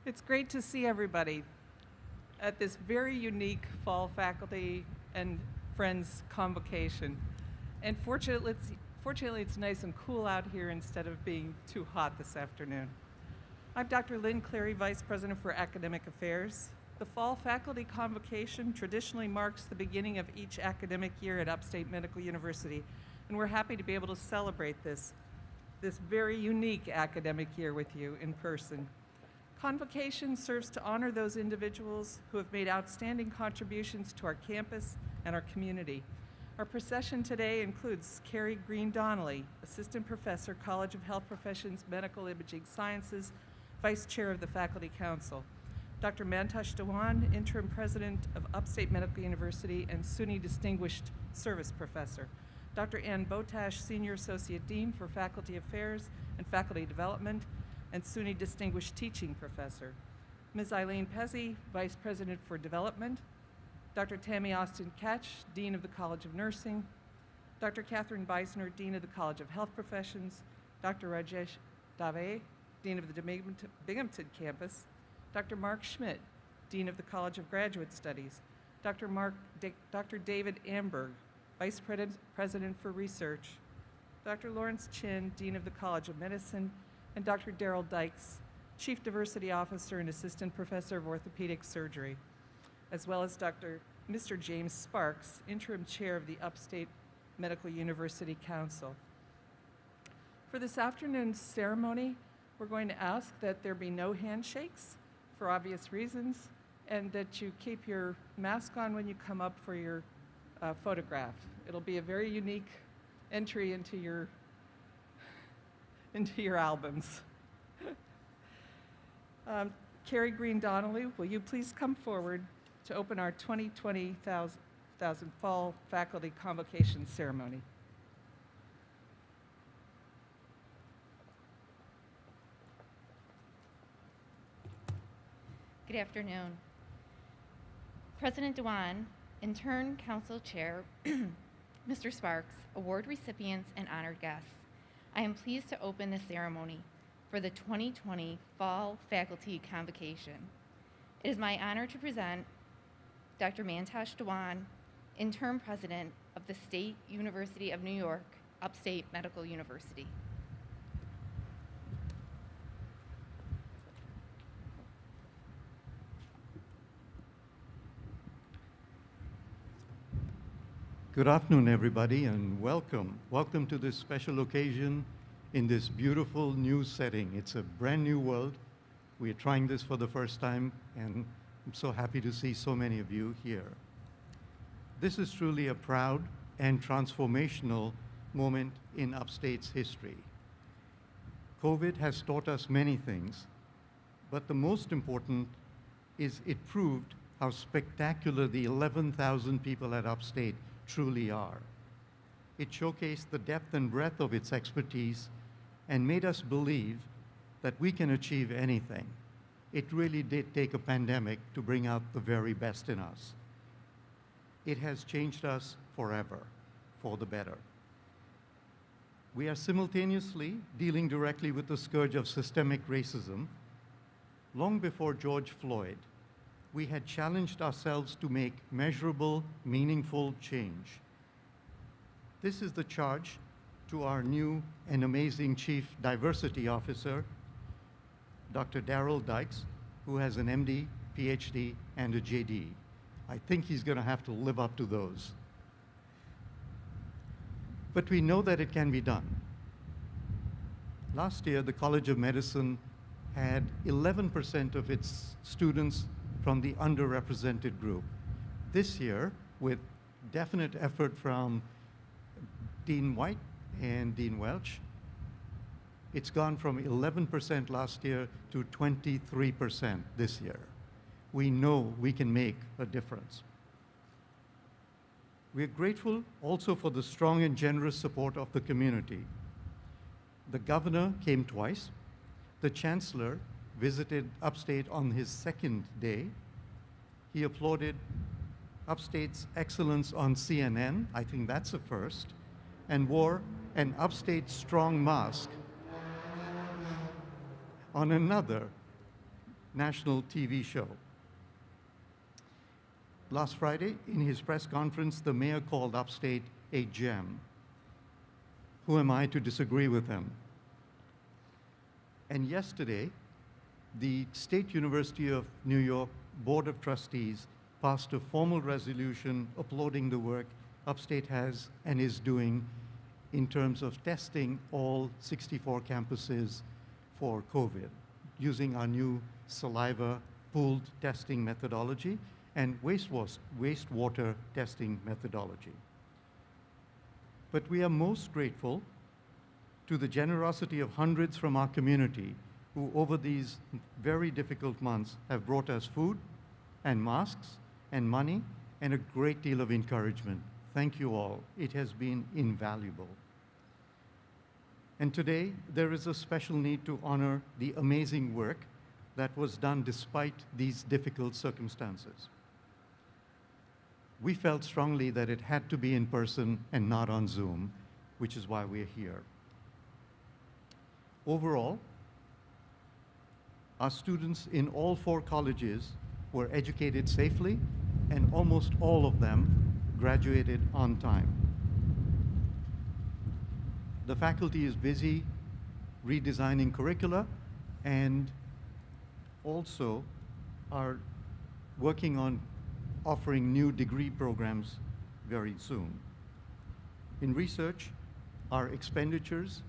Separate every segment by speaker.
Speaker 1: It's great to see everybody at this very unique fall faculty and friends convocation. And fortunately, it's nice and cool out here instead of being too hot this afternoon. I'm Dr. Lynn Clary, Vice President for Academic Affairs. The fall faculty convocation traditionally marks the beginning of each academic year at Upstate Medical University, and we're happy to be able to celebrate this very unique academic year with you in person. Convocation serves to honor those individuals who have made outstanding contributions to our campus and our community. Our procession today includes Carrie Green Donnelly, Assistant Professor, College of Health Professions, Medical Imaging Sciences, Vice Chair of the Faculty Council. Dr. Mantosh Dewan, Interim President of Upstate Medical University and SUNY Distinguished Service Professor. Dr. Ann Botash, Senior Associate Dean for Faculty Affairs and Faculty Development and SUNY Distinguished Teaching Professor. Ms. Eileen Pezzi, Vice President for Development. Dr. Tammy Austin Ketch, Dean of the College of Nursing. Dr. Catherine Beisner, Dean of the College of Health Professions. Dr. Rajesh Dave, Dean of the Binghamton Campus. Dr. Mark Schmidt, Dean of the College of Graduate Studies. Dr. David Amberg, Vice President for Research. Dr. Lawrence Chin, Dean of the College of Medicine, and Dr. Daryl Dykes, Chief Diversity Officer and Assistant Professor of Orthopedic Surgery, as well as Mr. James Sparks, Interim Chair of the Upstate Medical University Council. For this afternoon's ceremony, we're going to ask that there be no handshakes for obvious reasons, and that you keep your mask on when you come up for your photograph. It'll be a very unique entry into your albums. Carrie Green Donnelly, will you please come forward to open our 2020 Fall Faculty Convocation Ceremony?
Speaker 2: Good afternoon. President Dewan, Intern Council Chair, Mr. Sparks, award recipients, and honored guests, I am pleased to open the ceremony for the 2020 Fall Faculty Convocation. It is my honor to present Dr. Mantosh Dewan, Interim President of the State University of New York, Upstate Medical University.
Speaker 3: Good afternoon, everybody, and welcome. Welcome to this special occasion in this beautiful new setting. It's a brand new world. We're trying this for the first time, and I'm so happy to see so many of you here. This is truly a proud and transformational moment in Upstate's history. COVID has taught us many things, but the most important is it proved how spectacular the 11,000 people at Upstate truly are. It showcased the depth and breadth of its expertise and made us believe that we can achieve anything. It really did take a pandemic to bring out the very best in us. It has changed us forever, for the better. We are simultaneously dealing directly with the scourge of systemic racism. Long before George Floyd, we had challenged ourselves to make measurable, meaningful change. This is the charge to our new and amazing Chief Diversity Officer, Dr. Daryl Dykes, who has an MD, PhD, and a JD. I think he's going to have to live up to those. But we know that it can be done. Last year, the College of Medicine had 11% of its students from the underrepresented group. This year, with definite effort from Dean White and Dean Welch, it's gone from 11% last year to 23% this year. We know we can make a difference. We're grateful also for the strong and generous support of the community. The governor came twice. The chancellor visited Upstate on his second day. He applauded Upstate's excellence on CNN, I think that's a first, and wore an Upstate strong mask on another national TV show. Last Friday, in his press conference, the mayor called Upstate a gem. Who am I to disagree with him? And yesterday, the State University of New York Board of Trustees passed a formal resolution applauding the work Upstate has and is doing in terms of testing all 64 campuses for COVID, using our new saliva pooled testing methodology and wastewater testing methodology. But we are most grateful to the generosity of hundreds from our community who over these very difficult months have brought us food and masks and money and a great deal of encouragement. Thank you all. It has been invaluable. And today, there is a special need to honor the amazing work that was done despite these difficult circumstances. We felt strongly that it had to be in person and not on Zoom, which is why we're here. Overall, our students in all 4 colleges were educated safely, and almost all of them graduated on time. The faculty is busy redesigning curricula and also are working on offering new degree programs very soon. In research, our expenditures,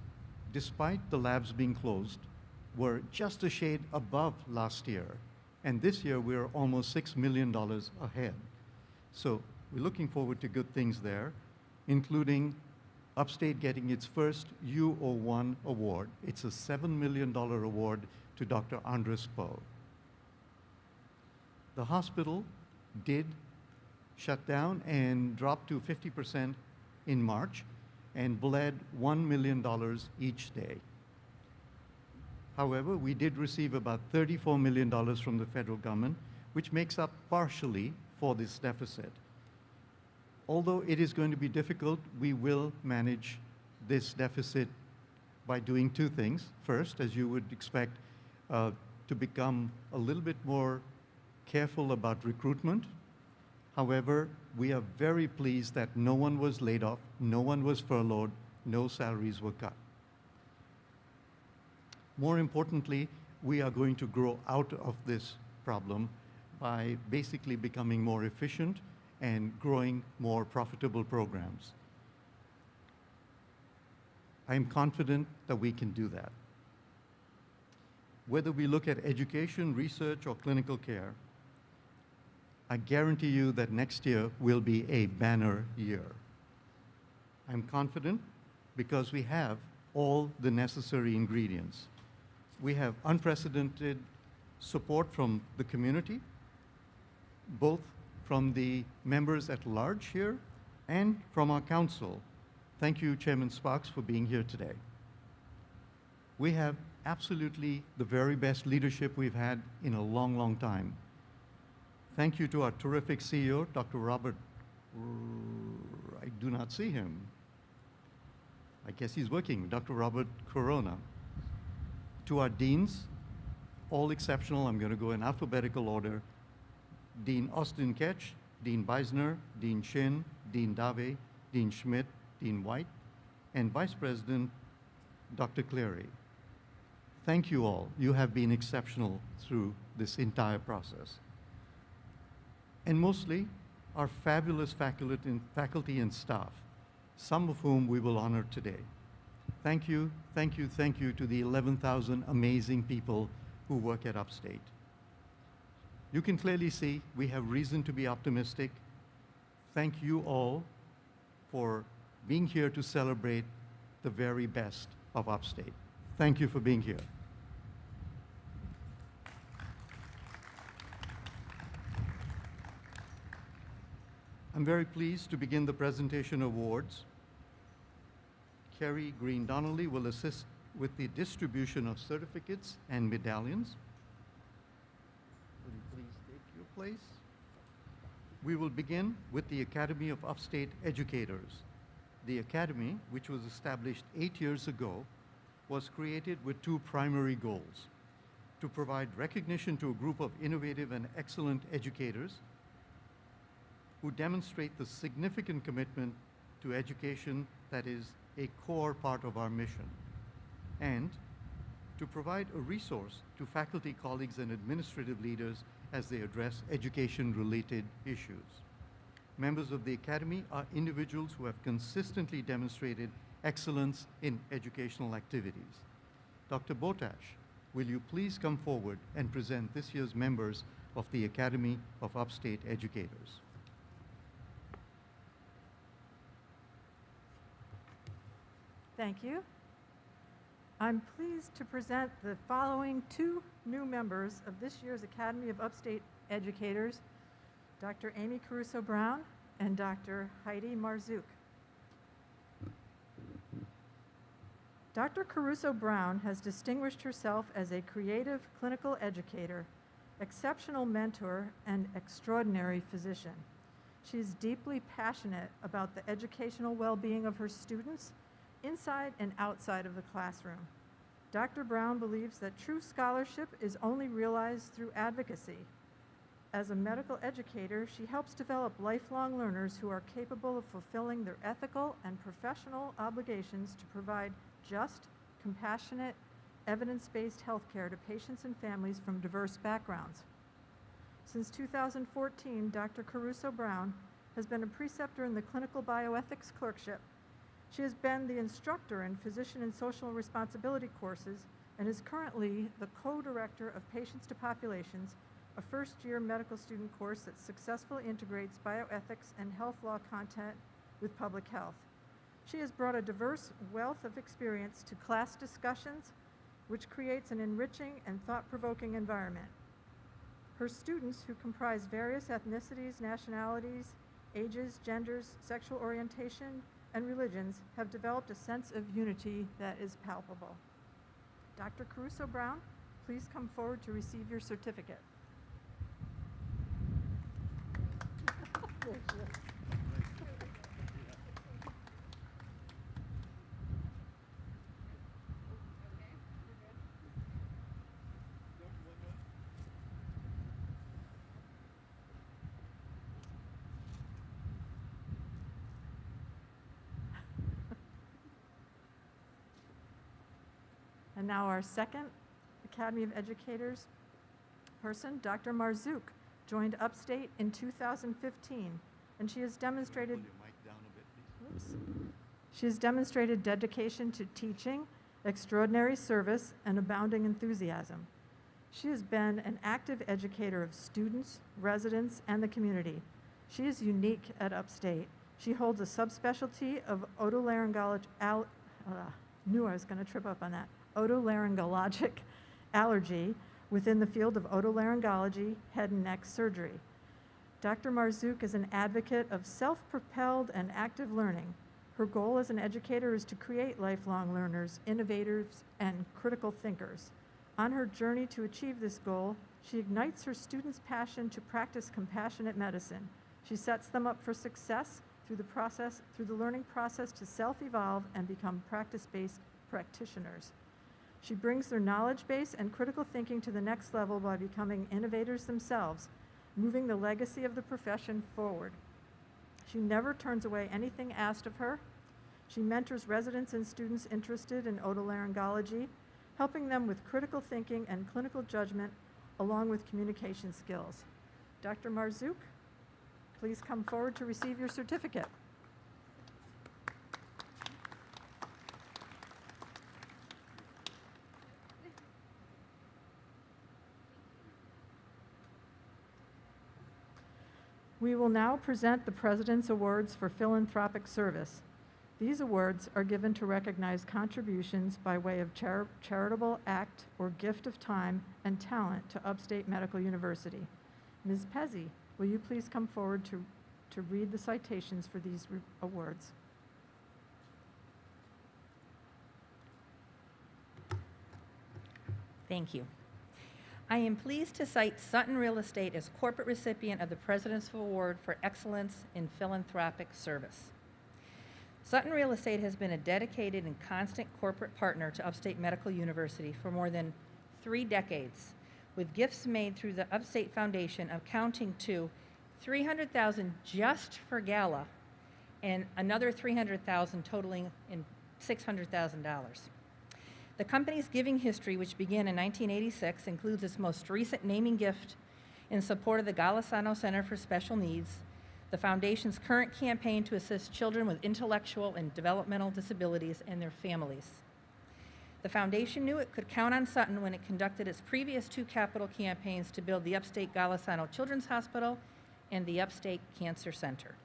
Speaker 3: despite the labs being closed, were just a shade above last year. And this year, we're almost $6 million ahead. So we're looking forward to good things there, including Upstate getting its first U01 award. It's a $7 million award to Dr. Andres Poe. The hospital did shut down and dropped to 50% in March and bled $1 million each day. However, we did receive about $34 million from the federal government, which makes up partially for this deficit. Although it is going to be difficult, we will manage this deficit by doing 2 things. First, as you would expect, to become a little bit more careful about recruitment. However, we are very pleased that no one was laid off, no one was furloughed, no salaries were cut. More importantly, we are going to grow out of this problem by basically becoming more efficient and growing more profitable programs. I am confident that we can do that. Whether we look at education, research, or clinical care, I guarantee you that next year will be a banner year. I'm confident because we have all the necessary ingredients. We have unprecedented support from the community, both from the members at large here and from our council. Thank you, Chairman Sparks, for being here today. We have absolutely the very best leadership we've had in a long, long time. Thank you to our terrific CEO, Dr. Robert, I do not see him. I guess he's working, Dr. Robert Corona. To our deans, all exceptional, I'm going to go in alphabetical order. Dean Austin Ketch, Dean Beisner, Dean Shin, Dean Dave, Dean Schmidt, Dean White, and Vice President Dr. Cleary. Thank you all. You have been exceptional through this entire process. And mostly, our fabulous faculty and staff, some of whom we will honor today. Thank you, thank you, thank you to the 11,000 amazing people who work at Upstate. You can clearly see we have reason to be optimistic. Thank you all for being here to celebrate the very best of Upstate. Thank you for being here. I'm very pleased to begin the presentation awards. Kerry Green Donnelly will assist with the distribution of certificates and medallions. Will you please take your place? We will begin with the Academy of Upstate Educators. The Academy, which was established 8 years ago, was created with 2 primary goals. to provide recognition to a group of innovative and excellent educators who demonstrate the significant commitment to education that is a core part of our mission, and to provide a resource to faculty, colleagues, and administrative leaders as they address education-related issues. Members of the Academy are individuals who have consistently demonstrated excellence in educational activities. Dr. Botash, will you please come forward and present this year's members of the Academy of Upstate Educators?
Speaker 4: Thank you. I'm pleased to present the following two new members of this year's Academy of Upstate Educators, Dr. Amy Caruso-Brown and Dr. Heidi Marzouk. Dr. Caruso-Brown has distinguished herself as a creative clinical educator, exceptional mentor, and extraordinary physician. She is deeply passionate about the educational well-being of her students inside and outside of the classroom. Dr. Brown believes that true scholarship is only realized through advocacy. As a medical educator, she helps develop lifelong learners who are capable of fulfilling their ethical and professional obligations to provide just, compassionate, evidence-based healthcare to patients and families from diverse backgrounds. Since 2014, Dr. Caruso-Brown has been a preceptor in the clinical bioethics clerkship. She has been the instructor in physician and social responsibility courses and is currently the co-director of Patients to Populations, a first-year medical student course that successfully integrates bioethics and health law content with public health. She has brought a diverse wealth of experience to class discussions, which creates an enriching and thought-provoking environment. Her students, who comprise various ethnicities, nationalities, ages, genders, sexual orientation, and religions, have developed a sense of unity that is palpable. Dr. Caruso-Brown, please come forward to receive your certificate. There she is. And now our second Academy of Educators person, Dr. Marzouk, joined Upstate in 2015, and she has demonstrated
Speaker 3: Pull your mic down a bit, please.
Speaker 4: Oops. She has demonstrated dedication to teaching, extraordinary service, and abounding enthusiasm. She has been an active educator of students, residents, and the community. She is unique at Upstate. She holds a subspecialty of otolaryngologic, knew I was going to trip up on that, otolaryngologic allergy within the field of otolaryngology, head and neck surgery. Dr. Marzouk is an advocate of self-propelled and active learning. Her goal as an educator is to create lifelong learners, innovators, and critical thinkers. On her journey to achieve this goal, she ignites her students' passion to practice compassionate medicine. She sets them up for success through the learning process to self-evolve and become practice-based practitioners. She brings their knowledge base and critical thinking to the next level by becoming innovators themselves, moving the legacy of the profession forward. She never turns away anything asked of her. She mentors residents and students interested in otolaryngology, helping them with critical thinking and clinical judgment, along with communication skills. Dr. Marzouk, please come forward to receive your certificate. We will now present the President's Awards for Philanthropic Service. These awards are given to recognize contributions by way of charitable act or gift of time and talent to Upstate Medical University. Ms. Pezzi, will you please come forward to read the citations for these awards?
Speaker 5: Thank you. I am pleased to cite Sutton Real Estate as corporate recipient of the President's Award for Excellence in Philanthropic Service. Sutton Real Estate has been a dedicated and constant corporate partner to Upstate Medical University for more than 3 decades, with gifts made through the Upstate Foundation amounting to $300,000 just for gala and another $300,000 totaling in $600,000. The company's giving history, which began in 1986, includes its most recent naming gift in support of the Golisano Center for Special Needs, the Foundation's current campaign to assist children with intellectual and developmental disabilities and their families. The Foundation knew it could count on Sutton when it conducted its previous 2 capital campaigns to build the Upstate Golisano Children's Hospital and the Upstate Cancer Center.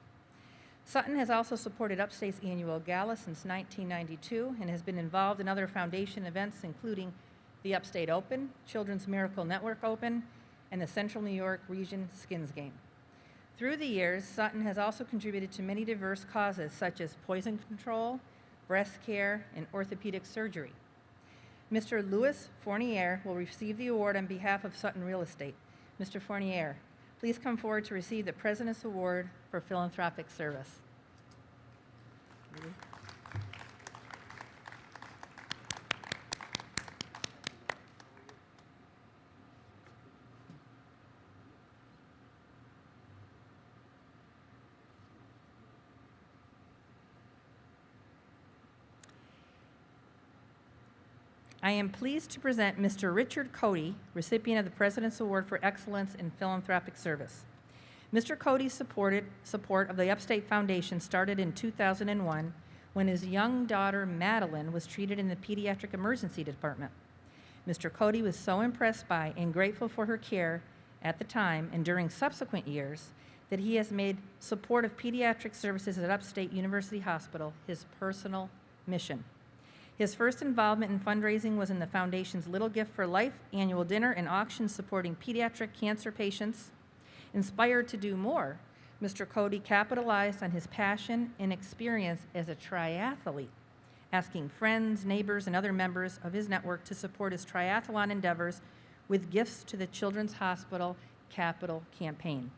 Speaker 5: Sutton has also supported Upstate's annual gala since 1992 and has been involved in other foundation events, including the Upstate Open, Children's Miracle Network Open, and the Central New York Region Skins Game. Through the years, Sutton has also contributed to many diverse causes such as poison control, breast care, and orthopedic surgery. Mr. Louis Fournier will receive the award on behalf of Sutton Real Estate. Mr. Fournier, please come forward to receive the President's Award for Philanthropic Service. I am pleased to present Mr. Richard Cody, recipient of the President's Award for Excellence in Philanthropic Service. Mr. Cody's support of the Upstate Foundation started in 2001 when his young daughter, Madeline, was treated in the pediatric emergency department. Mr. Cody was so impressed by and grateful for her care at the time and during subsequent years that he has made support of pediatric services at Upstate University Hospital his personal mission. His first involvement in fundraising was in the Foundation's Little Gift for Life annual dinner and auction supporting pediatric cancer patients. Inspired to do more, Mr. Cody capitalized on his passion and experience as a triathlete, asking friends, neighbors, and other members of his network to support his triathlon endeavors with gifts to the Children's Hospital Capital Campaign.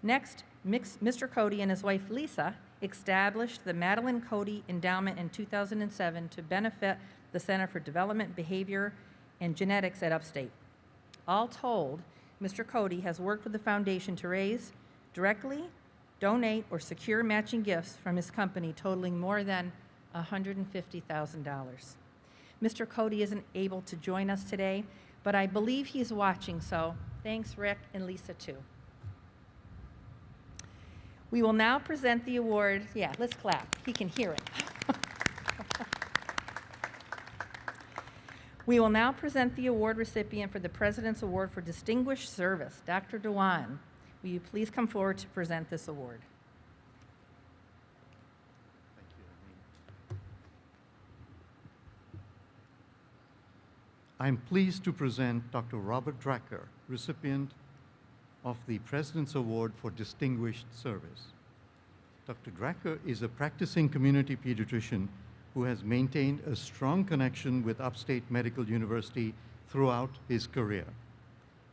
Speaker 5: Next, Mr. Cody and his wife Lisa established the Madeline Cody Endowment in 2007 to benefit the Center for Development, Behavior, and Genetics at Upstate. All told, Mr. Cody has worked with the foundation to raise, directly, donate, or secure matching gifts from his company totaling more than $150,000. Mr. Cody isn't able to join us today, but I believe he's watching, so thanks, Rick and Lisa, too. We will now present the award. Yeah, let's clap. He can hear it. We will now present the award recipient for the President's Award for Distinguished Service. Dr. Dewan, will you please come forward to present this award?
Speaker 3: Thank you, Eileen. I'm pleased to present Dr. Robert Dracker, recipient of the President's Award for Distinguished Service. Dr. Dracker is a practicing community pediatrician who has maintained a strong connection with Upstate Medical University throughout his career.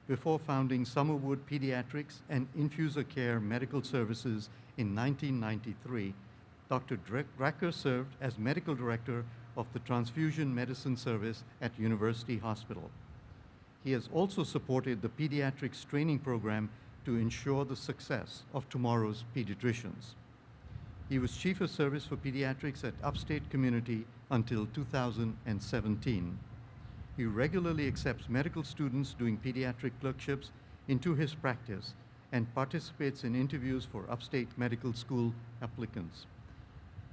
Speaker 3: Before founding Summerwood Pediatrics and Infuser Care Medical Services in 1993, Dr. Dracker served as medical director of the Transfusion Medicine Service at University Hospital. He has also supported the pediatrics training program to ensure the success of tomorrow's pediatricians. He was Chief of Service for Pediatrics at Upstate Community until 2017. He regularly accepts medical students doing pediatric clerkships into his practice and participates in interviews for Upstate Medical School applicants.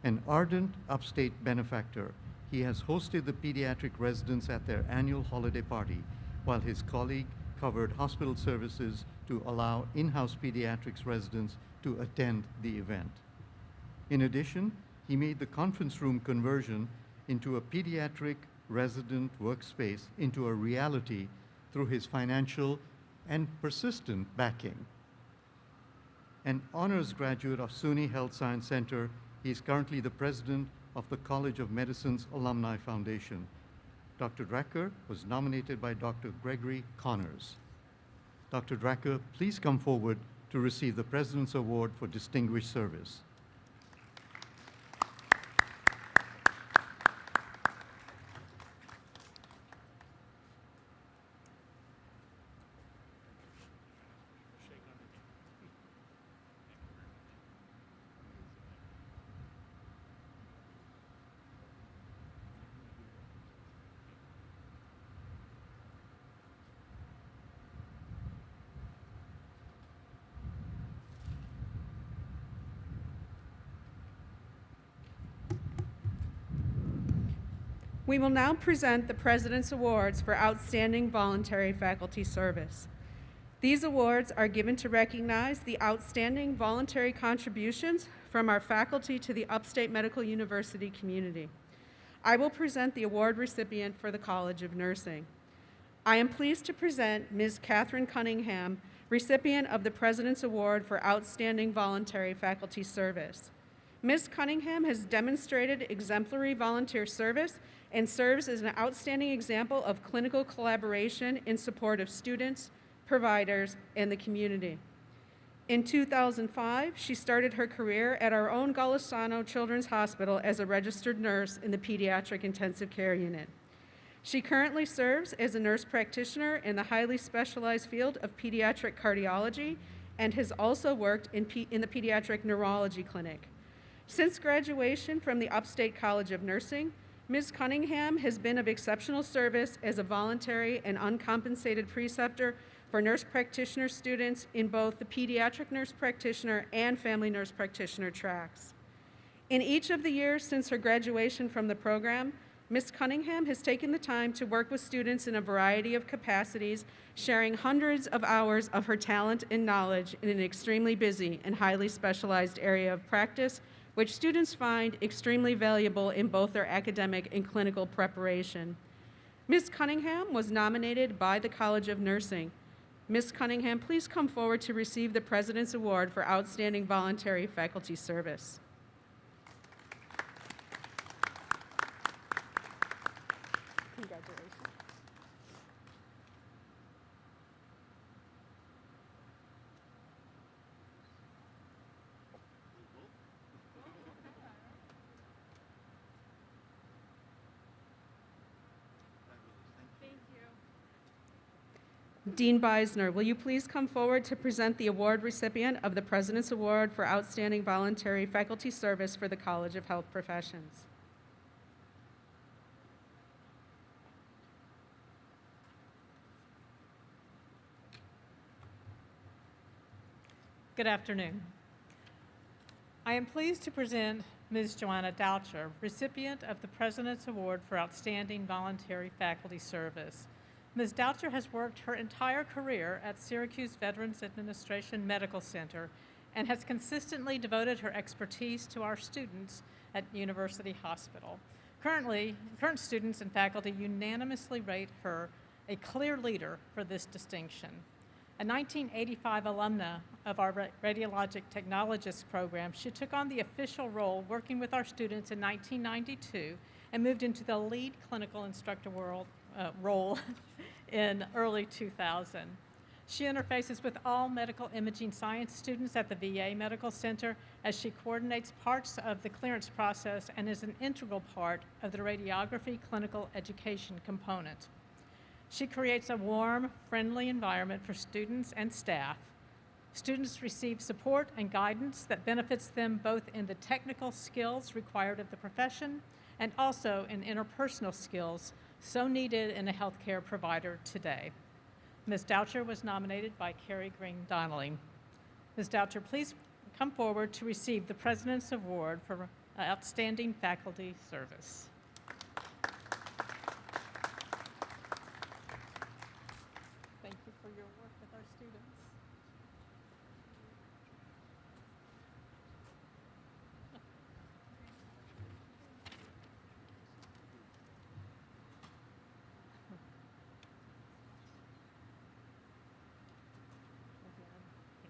Speaker 3: An ardent Upstate benefactor, he has hosted the pediatric residents at their annual holiday party, while his colleague covered hospital services to allow in-house pediatrics residents to attend the event. In addition, he made the conference room conversion into a pediatric resident workspace into a reality through his financial and persistent backing. An honors graduate of SUNY Health Science Center, he is currently the president of the College of Medicine's Alumni Foundation. Dr. Dracker was nominated by Dr. Gregory Connors. Dr. Dracker, please come forward to receive the President's Award for Distinguished Service.
Speaker 6: We will now present the President's Awards for Outstanding Voluntary Faculty Service. These awards are given to recognize the outstanding voluntary contributions from our faculty to the Upstate Medical University community. I will present the award recipient for the College of Nursing. I am pleased to present Ms. Catherine Cunningham, recipient of the President's Award for Outstanding Voluntary Faculty Service. Ms. Cunningham has demonstrated exemplary volunteer service and serves as an outstanding example of clinical collaboration in support of students, providers, and the community. In 2005, she started her career at our own Golisano Children's Hospital as a registered nurse in the Pediatric Intensive Care Unit. She currently serves as a nurse practitioner in the highly specialized field of pediatric cardiology and has also worked in the Pediatric Neurology Clinic. Since graduation from the Upstate College of Nursing, Ms. Cunningham has been of exceptional service as a voluntary and uncompensated preceptor for nurse practitioner students in both the pediatric nurse practitioner and family nurse practitioner tracks. In each of the years since her graduation from the program, Ms. Cunningham has taken the time to work with students in a variety of capacities, sharing hundreds of hours of her talent and knowledge in an extremely busy and highly specialized area of practice, which students find extremely valuable in both their academic and clinical preparation. Ms. Cunningham was nominated by the College of Nursing. Ms. Cunningham, please come forward to receive the President's Award for Outstanding Voluntary Faculty Service. Congratulations. Dean Beisner, will you please come forward to present the award recipient of the President's Award for Outstanding Voluntary Faculty Service for the College of Health Professions?
Speaker 7: Good afternoon. I am pleased to present Ms. Joanna Doucher, recipient of the President's Award for Outstanding Voluntary Faculty Service. Ms. Doucher has worked her entire career at Syracuse Veterans Administration Medical Center and has consistently devoted her expertise to our students at University Hospital. Current students and faculty unanimously rate her a clear leader for this distinction. A 1985 alumna of our Radiologic Technologists program, she took on the official role working with our students in 1992 and moved into the lead clinical instructor role in early 2000. She interfaces with all medical imaging science students at the VA Medical Center as she coordinates parts of the clearance process and is an integral part of the radiography clinical education component. She creates a warm, friendly environment for students and staff. Students receive support and guidance that benefits them both in the technical skills required of the profession and also in interpersonal skills so needed in a healthcare provider today. Ms. Doucher was nominated by Carrie Green Donnelly. Ms. Doucher, please come forward to receive the President's Award for Outstanding Faculty Service. Thank you for your work with our students.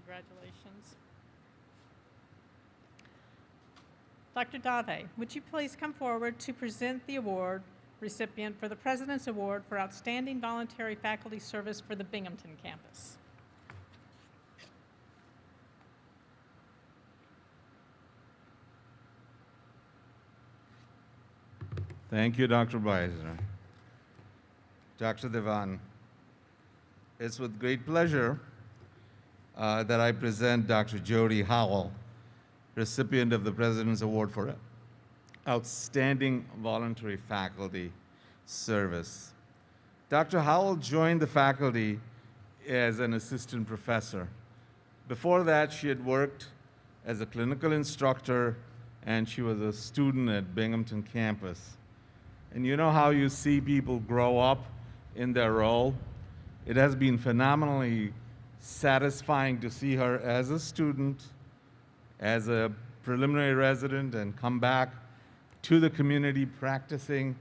Speaker 7: Congratulations. Dr. Dave, would you please come forward to present the award recipient for the President's Award for Outstanding Voluntary Faculty Service for the Binghamton campus?
Speaker 8: Thank you, Dr. Beisner. Dr. Devan, it's with great pleasure that I present Dr. Jody Howell, recipient of the President's Award for Outstanding Voluntary Faculty Service. Dr. Howell joined the faculty as an assistant professor. Before that, she had worked as a clinical instructor, and she was a student at Binghamton campus. And you know how you see people grow up in their role? It has been phenomenally satisfying to see her as a student, as a preliminary resident, and come back to the community practicing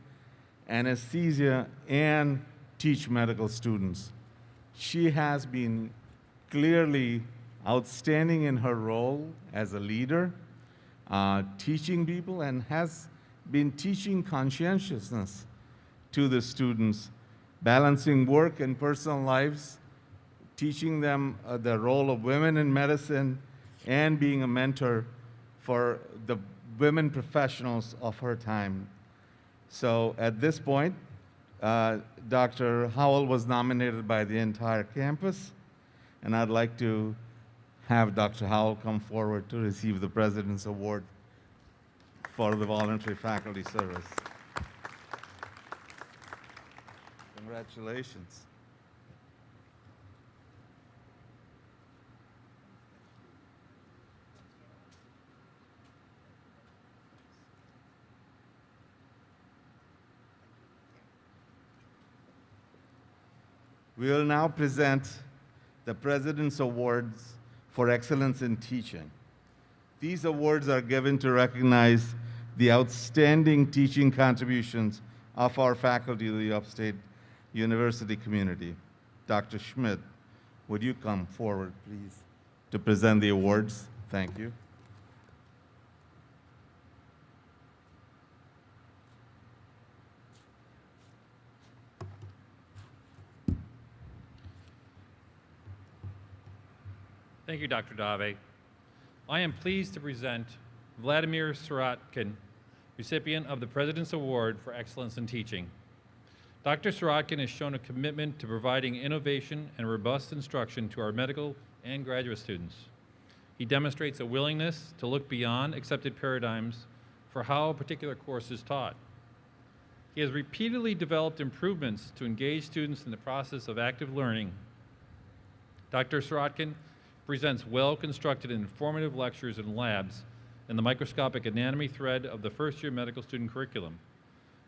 Speaker 8: anesthesia and teach medical students. She has been clearly outstanding in her role as a leader, teaching people, and has been teaching conscientiousness to the students, balancing work and personal lives, teaching them the role of women in medicine, and being a mentor for the women professionals of her time. So at this point, Dr. Howell was nominated by the entire campus, and I'd like to have Dr. Howell come forward to receive the President's Award for the voluntary faculty service. Congratulations. We will now present the President's Awards for Excellence in Teaching. These awards are given to recognize the outstanding teaching contributions of our faculty of the Upstate University community. Dr. Schmidt, would you come forward, please, to present the awards? Thank you.
Speaker 9: Thank you, Dr. Dave. I am pleased to present Vladimir Sirotkin, recipient of the President's Award for Excellence in Teaching. Dr. Sirotkin has shown a commitment to providing innovation and robust instruction to our medical and graduate students. He demonstrates a willingness to look beyond accepted paradigms for how a particular course is taught. He has repeatedly developed improvements to engage students in the process of active learning. Dr. Sirotkin presents well-constructed and informative lectures and labs in the microscopic anatomy thread of the first-year medical student curriculum.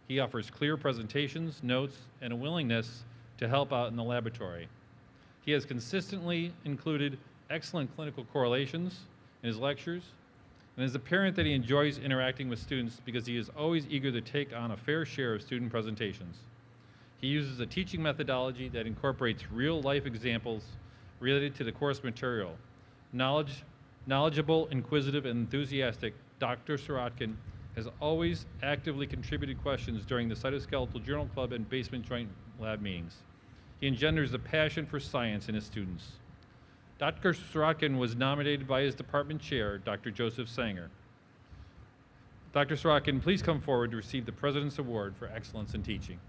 Speaker 9: He offers clear presentations, notes, and a willingness to help out in the laboratory. He has consistently included excellent clinical correlations in his lectures, and it is apparent that he enjoys interacting with students because he is always eager to take on a fair share of student presentations. He uses a teaching methodology that incorporates real-life examples related to the course material. Knowledgeable, inquisitive, and enthusiastic, Dr. Sirotkin has always actively contributed questions during the Cytoskeletal Journal Club and Basement Joint Lab meetings. He engenders a passion for science in his students. Dr. Sirotkin was nominated by his department chair, Dr. Joseph Sanger. Dr. Sirotkin, please come forward to receive the President's Award for Excellence in Teaching.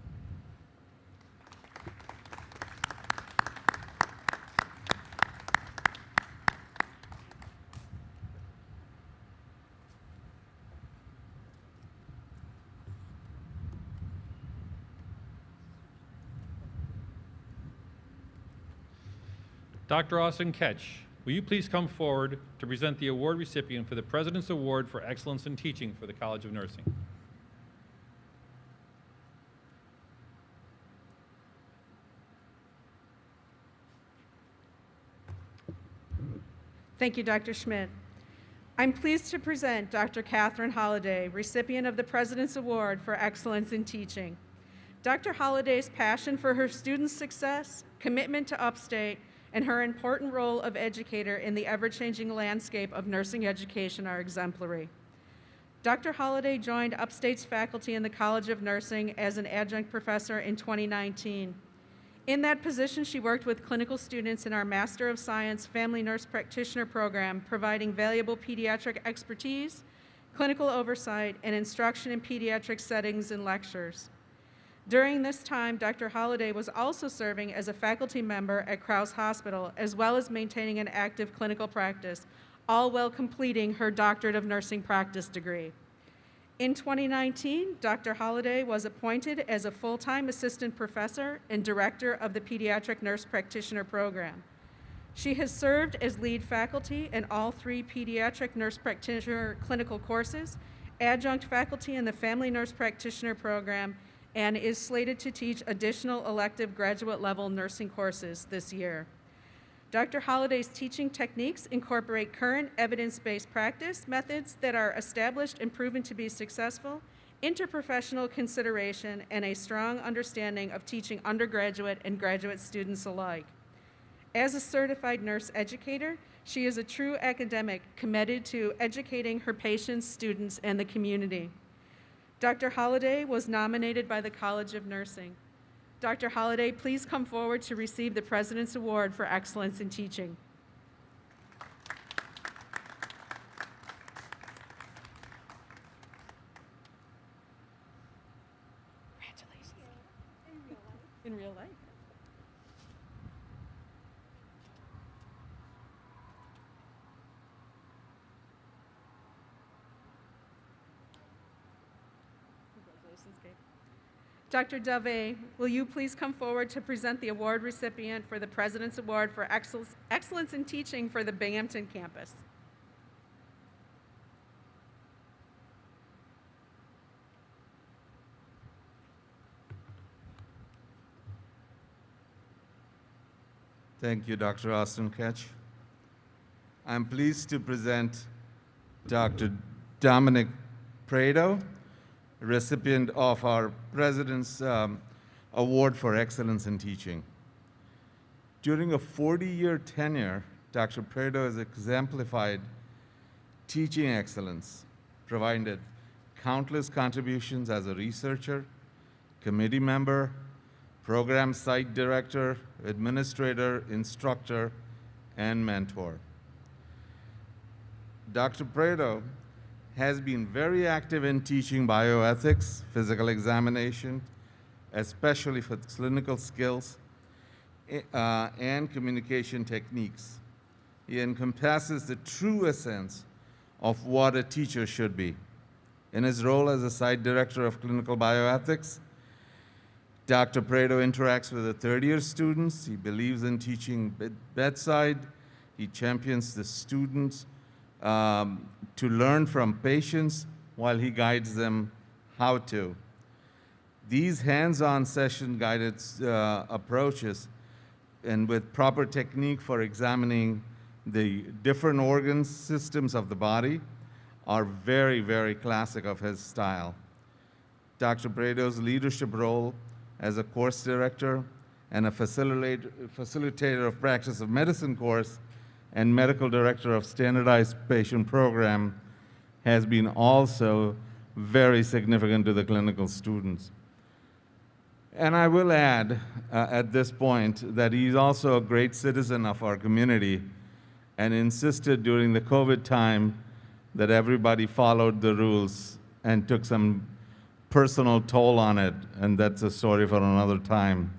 Speaker 9: Dr. Austin Ketch, will you please come forward to present the award recipient for the President's Award for Excellence in Teaching for the College of Nursing?
Speaker 6: Thank you, Dr. Schmidt. I'm pleased to present Dr. Catherine Holliday, recipient of the President's Award for Excellence in Teaching. Dr. Holliday's passion for her students' success, commitment to Upstate, and her important role of educator in the ever-changing landscape of nursing education are exemplary. Dr. Holliday joined Upstate's faculty in the College of Nursing as an adjunct professor in 2019. In that position, she worked with clinical students in our Master of Science Family Nurse Practitioner program, providing valuable pediatric expertise, clinical oversight, and instruction in pediatric settings and lectures. During this time, Dr. Holliday was also serving as a faculty member at Krause Hospital, as well as maintaining an active clinical practice, all while completing her Doctorate of Nursing Practice degree. In 2019, Dr. Holliday was appointed as a full-time assistant professor and director of the Pediatric Nurse Practitioner program. She has served as lead faculty in all 3 Pediatric Nurse Practitioner clinical courses, adjunct faculty in the Family Nurse Practitioner program, and is slated to teach additional elective graduate-level nursing courses this year. Dr. Holliday's teaching techniques incorporate current evidence-based practice methods that are established and proven to be successful, interprofessional consideration, and a strong understanding of teaching undergraduate and graduate students alike. As a certified nurse educator, she is a true academic committed to educating her patients, students, and the community. Dr. Holliday was nominated by the College of Nursing. Dr. Holliday, please come forward to receive the President's Award for Excellence in Teaching. Congratulations. In real life? Congratulations, Kate. Dr. Dave, will you please come forward to present the award recipient for the President's Award for Excellence in Teaching for the Binghamton campus?
Speaker 8: Thank you, Dr. Austin Ketch. I'm pleased to present Dr. Dominic Prado, recipient of our President's Award for Excellence in Teaching. During a 40-year tenure, Dr. Prado has exemplified teaching excellence, provided countless contributions as a researcher, committee member, program site director, administrator, instructor, and mentor. Dr. Prado has been very active in teaching bioethics, physical examination, especially for clinical skills, and communication techniques. He encompasses the true essence of what a teacher should be. In his role as a site director of clinical bioethics, Dr. Prado interacts with the third-year students. He believes in teaching bedside. He champions the students to learn from patients while he guides them how to. These hands-on session-guided approaches and with proper technique for examining the different organ systems of the body are very, very classic of his style. Dr. Prado's leadership role as a course director and a facilitator of practice of medicine course and medical director of standardized patient program has been also very significant to the clinical students. And I will add at this point that he's also a great citizen of our community and insisted during the COVID time that everybody followed the rules and took some personal toll on it, and that's a story for another time.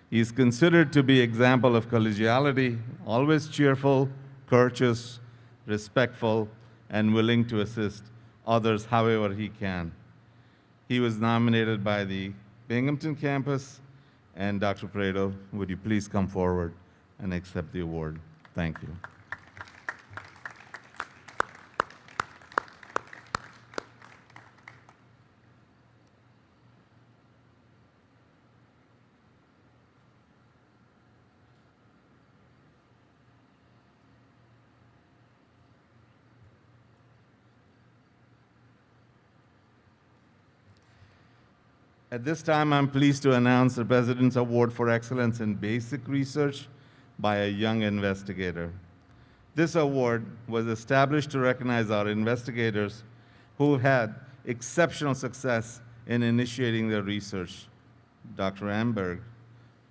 Speaker 8: He's considered to be example of collegiality, always cheerful, courteous, respectful, and willing to assist others however he can. He was nominated by the Binghamton campus, and Dr. Prado, would you please come forward and accept the award? Thank you. At this time, I'm pleased to announce the President's Award for Excellence in Basic Research by a young investigator. This award was established to recognize our investigators who had exceptional success in initiating their research. Dr. Amberg,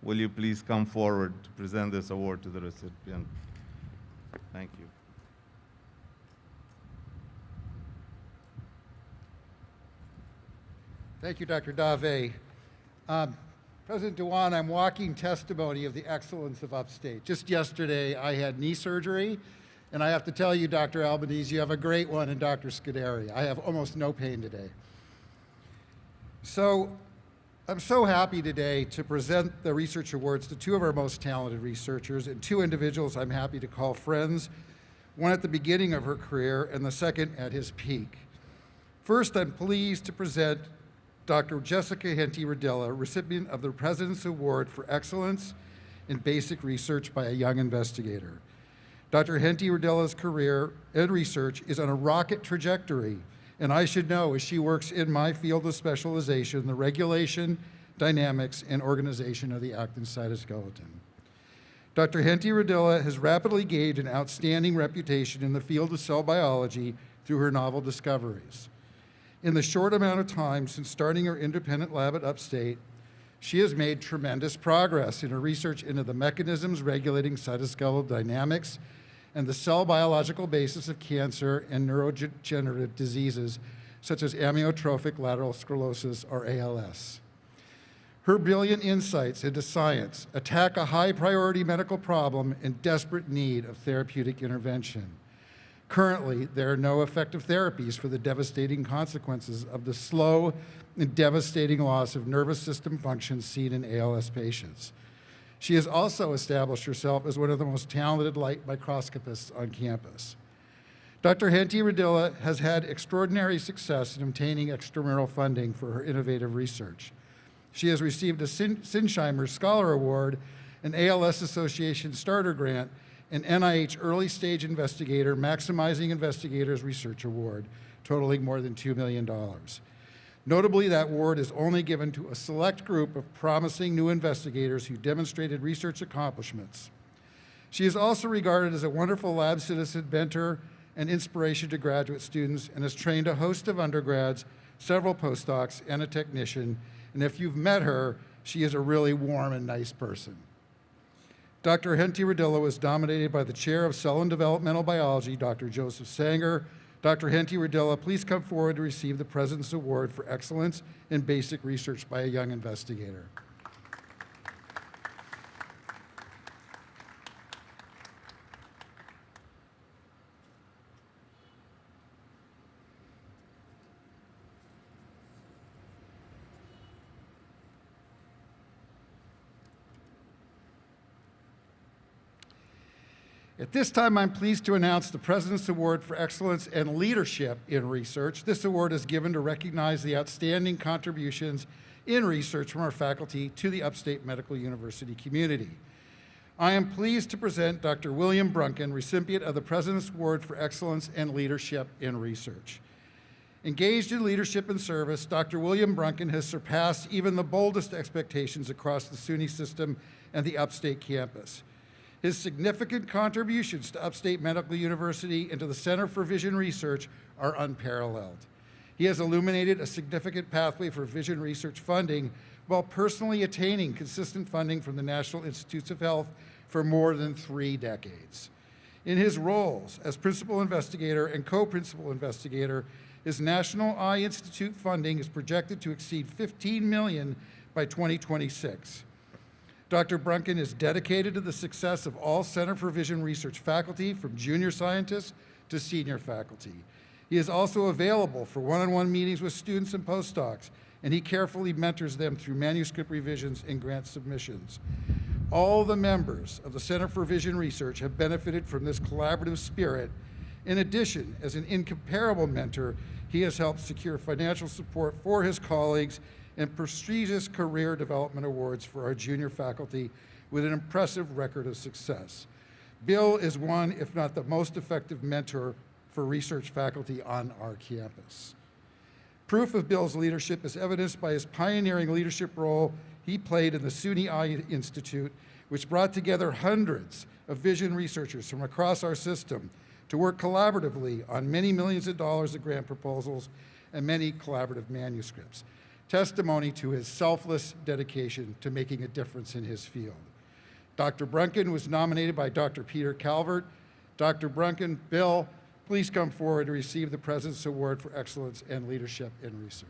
Speaker 8: will you please come forward to present this award to the recipient? Thank you.
Speaker 10: Thank you, Dr. Dave. President Dewan, I'm walking testimony of the excellence of Upstate. Just yesterday, I had knee surgery, and I have to tell you, Dr. Albanese, you have a great one in Dr. Scuderi. I have almost no pain today. So I'm so happy today to present the research awards to two of our most talented researchers and two individuals I'm happy to call friends, one at the beginning of her career and the second at his peak. First, I'm pleased to present Dr. Jessica Henty-Radilla, recipient of the President's Award for Excellence in Basic Research by a Young Investigator. Dr. Henty-Radilla's career in research is on a rocket trajectory, and I should know as she works in my field of specialization, the regulation, dynamics, and organization of the actin cytoskeleton. Dr. Henty-Radilla has rapidly gained an outstanding reputation in the field of cell biology through her novel discoveries. In the short amount of time since starting her independent lab at Upstate, she has made tremendous progress in her research into the mechanisms regulating cytoskeletal dynamics and the cell biological basis of cancer and neurodegenerative diseases such as amyotrophic lateral sclerosis, or ALS. Her brilliant insights into science attack a high-priority medical problem in desperate need of therapeutic intervention. Currently, there are no effective therapies for the devastating consequences of the slow and devastating loss of nervous system function seen in ALS patients. She has also established herself as one of the most talented light microscopists on campus. Dr. Henty-Radilla has had extraordinary success in obtaining extramural funding for her innovative research. She has received a Sinsheimer Scholar Award, an ALS Association Starter Grant, an NIH Early Stage Investigator Maximizing Investigators Research Award, totaling more than $2 million. Notably, that award is only given to a select group of promising new investigators who demonstrated research accomplishments. She is also regarded as a wonderful lab citizen, mentor, and inspiration to graduate students, and has trained a host of undergrads, several postdocs, and a technician. And if you've met her, she is a really warm and nice person. Dr. Henty-Radilla was nominated by the Chair of Cell and Developmental Biology, Dr. Joseph Sanger. Dr. Henty-Radilla, please come forward to receive the President's Award for Excellence in Basic Research by a Young Investigator. At this time, I'm pleased to announce the President's Award for Excellence and Leadership in Research. This award is given to recognize the outstanding contributions in research from our faculty to the Upstate Medical University community. I am pleased to present Dr. William Brunken, recipient of the President's Award for Excellence and Leadership in Research. Engaged in leadership and service, Dr. William Brunken has surpassed even the boldest expectations across the SUNY system and the Upstate campus. His significant contributions to Upstate Medical University and to the Center for Vision Research are unparalleled. He has illuminated a significant pathway for vision research funding while personally attaining consistent funding from the National Institutes of Health for more than 3 decades. In his roles as principal investigator and co-principal investigator, his National Eye Institute funding is projected to exceed $15 million by 2026. Dr. Brunken is dedicated to the success of all Center for Vision Research faculty, from junior scientists to senior faculty. He is also available for one-on-one meetings with students and postdocs, and he carefully mentors them through manuscript revisions and grant submissions. All the members of the Center for Vision Research have benefited from this collaborative spirit. In addition, as an incomparable mentor, he has helped secure financial support for his colleagues and prestigious career development awards for our junior faculty with an impressive record of success. Bill is one, if not the most effective mentor for research faculty on our campus. Proof of Bill's leadership is evidenced by his pioneering leadership role he played in the SUNY Eye Institute, which brought together hundreds of vision researchers from across our system to work collaboratively on many millions of dollars of grant proposals and many collaborative manuscripts. Testimony to his selfless dedication to making a difference in his field. Dr. Brunken was nominated by Dr. Peter Calvert. Dr. Brunken, Bill, please come forward to receive the President's Award for Excellence and Leadership in Research.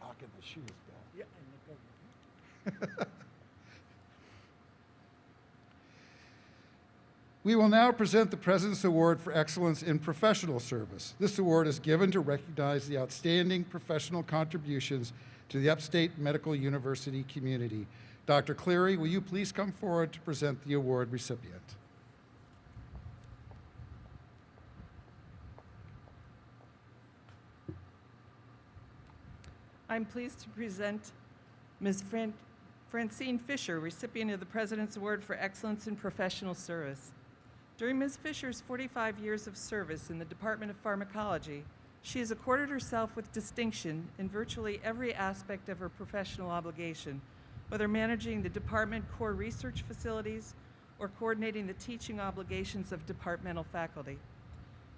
Speaker 10: Rocking the shoes, Bill. We will now present the President's Award for Excellence in Professional Service. This award is given to recognize the outstanding professional contributions to the Upstate Medical University community. Dr. Cleary, will you please come forward to present the award recipient?
Speaker 1: I'm pleased to present Ms. Francine Fisher, recipient of the President's Award for Excellence in Professional Service. During Ms. Fisher's 45 years of service in the Department of Pharmacology, she has accorded herself with distinction in virtually every aspect of her professional obligation, whether managing the department core research facilities or coordinating the teaching obligations of departmental faculty.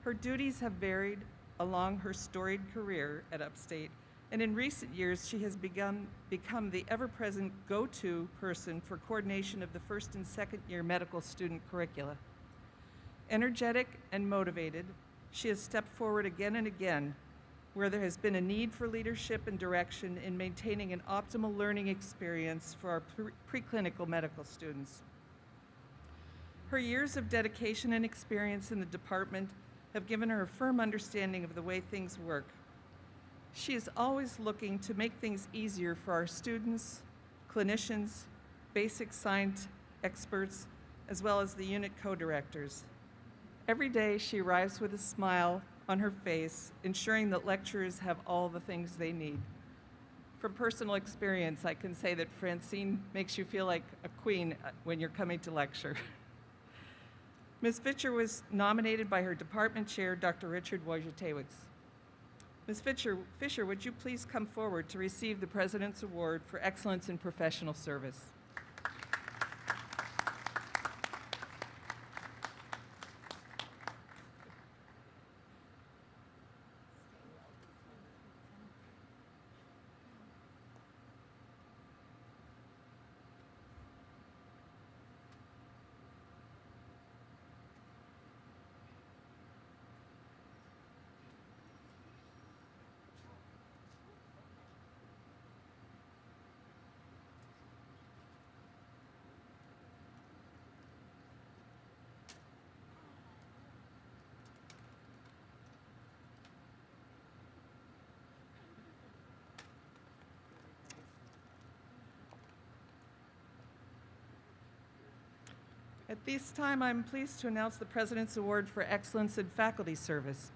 Speaker 1: Her duties have varied along her storied career at Upstate, and in recent years she has become the ever-present go-to person for coordination of the first and second year medical student curricula. Energetic and motivated, she has stepped forward again and again where there has been a need for leadership and direction in maintaining an optimal learning experience for our preclinical medical students. Her years of dedication and experience in the department have given her a firm understanding of the way things work. She is always looking to make things easier for our students, clinicians, basic science experts, as well as the unit co-directors. Every day she arrives with a smile on her face, ensuring that lecturers have all the things they need. From personal experience, I can say that Francine makes you feel like a queen when you're coming to lecture. Ms. Fisher was nominated by her department chair, Dr. Richard Wojciechowicz. Ms. Fisher, would you please come forward to receive the President's Award for Excellence in Professional Service? At this time, I'm pleased to announce the President's Award for Excellence in Faculty Service.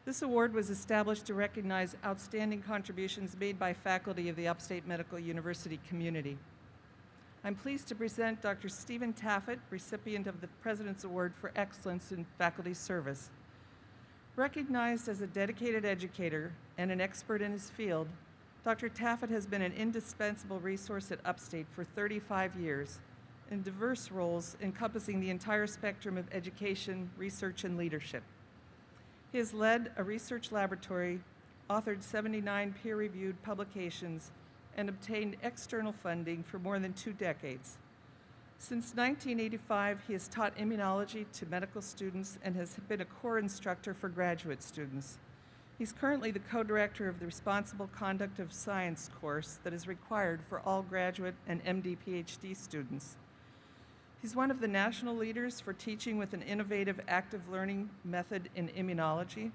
Speaker 1: This award was established to recognize outstanding contributions made by faculty of the Upstate Medical University community. I'm pleased to present Dr. Stephen Taffet, recipient of the President's Award for Excellence in Faculty Service. Recognized as a dedicated educator and an expert in his field, Dr. Taffet has been an indispensable resource at Upstate for 35 years in diverse roles encompassing the entire spectrum of education, research, and leadership. He has led a research laboratory, authored 79 peer-reviewed publications, and obtained external funding for more than 2 decades. Since 1985, he has taught immunology to medical students and has been a core instructor for graduate students. He's currently the co-director of the Responsible Conduct of Science course that is required for all graduate and MD PhD students. He's one of the national leaders for teaching with an innovative active learning method in immunology.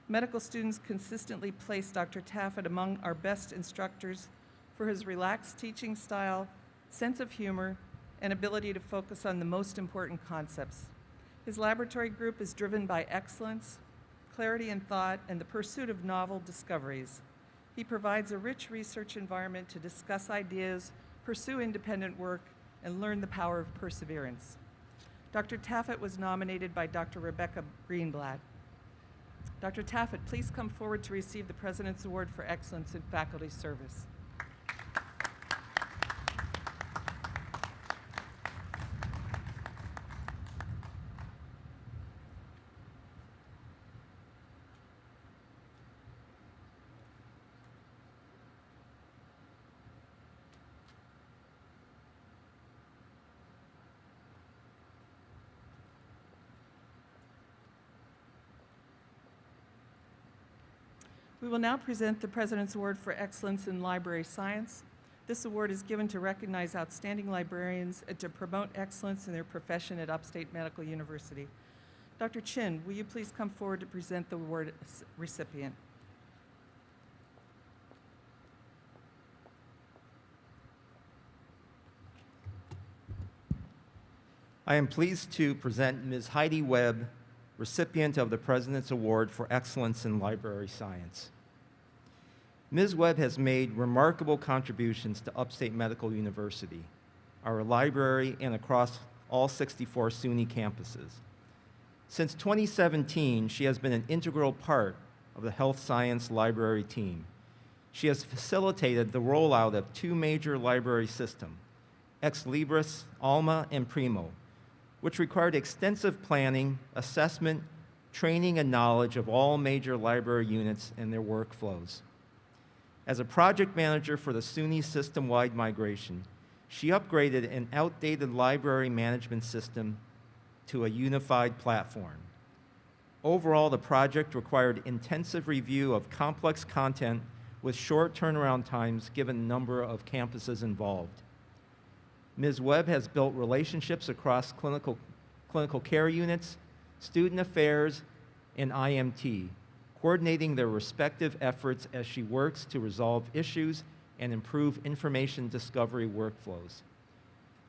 Speaker 1: Medical students consistently place Dr. Taffet among our best instructors for his relaxed teaching style, sense of humor, and ability to focus on the most important concepts. His laboratory group is driven by excellence, clarity in thought, and the pursuit of novel discoveries. He provides a rich research environment to discuss ideas, pursue independent work, and learn the power of perseverance. Dr. Taffet was nominated by Dr. Rebecca Greenblatt. Dr. Taffet, please come forward to receive the President's Award for Excellence in Faculty Service. We will now present the President's Award for Excellence in Library Science. This award is given to recognize outstanding librarians and to promote excellence in their profession at Upstate Medical University. Dr. Chin, will you please come forward to present the award recipient?
Speaker 11: I am pleased to present Ms. Heidi Webb, recipient of the President's Award for Excellence in Library Science. Ms. Webb has made remarkable contributions to Upstate Medical University, our library, and across all 64 SUNY campuses. Since 2017, she has been an integral part of the Health Science Library team. She has facilitated the rollout of two major library systems, Ex Libris, Alma, and Primo, which required extensive planning, assessment, training, and knowledge of all major library units and their workflows. As a project manager for the SUNY system-wide migration, she upgraded an outdated library management system to a unified platform. Overall, the project required intensive review of complex content with short turnaround times given the number of campuses involved. Ms. Webb has built relationships across clinical care units, student affairs, and IMT, coordinating their respective efforts as she works to resolve issues and improve information discovery workflows.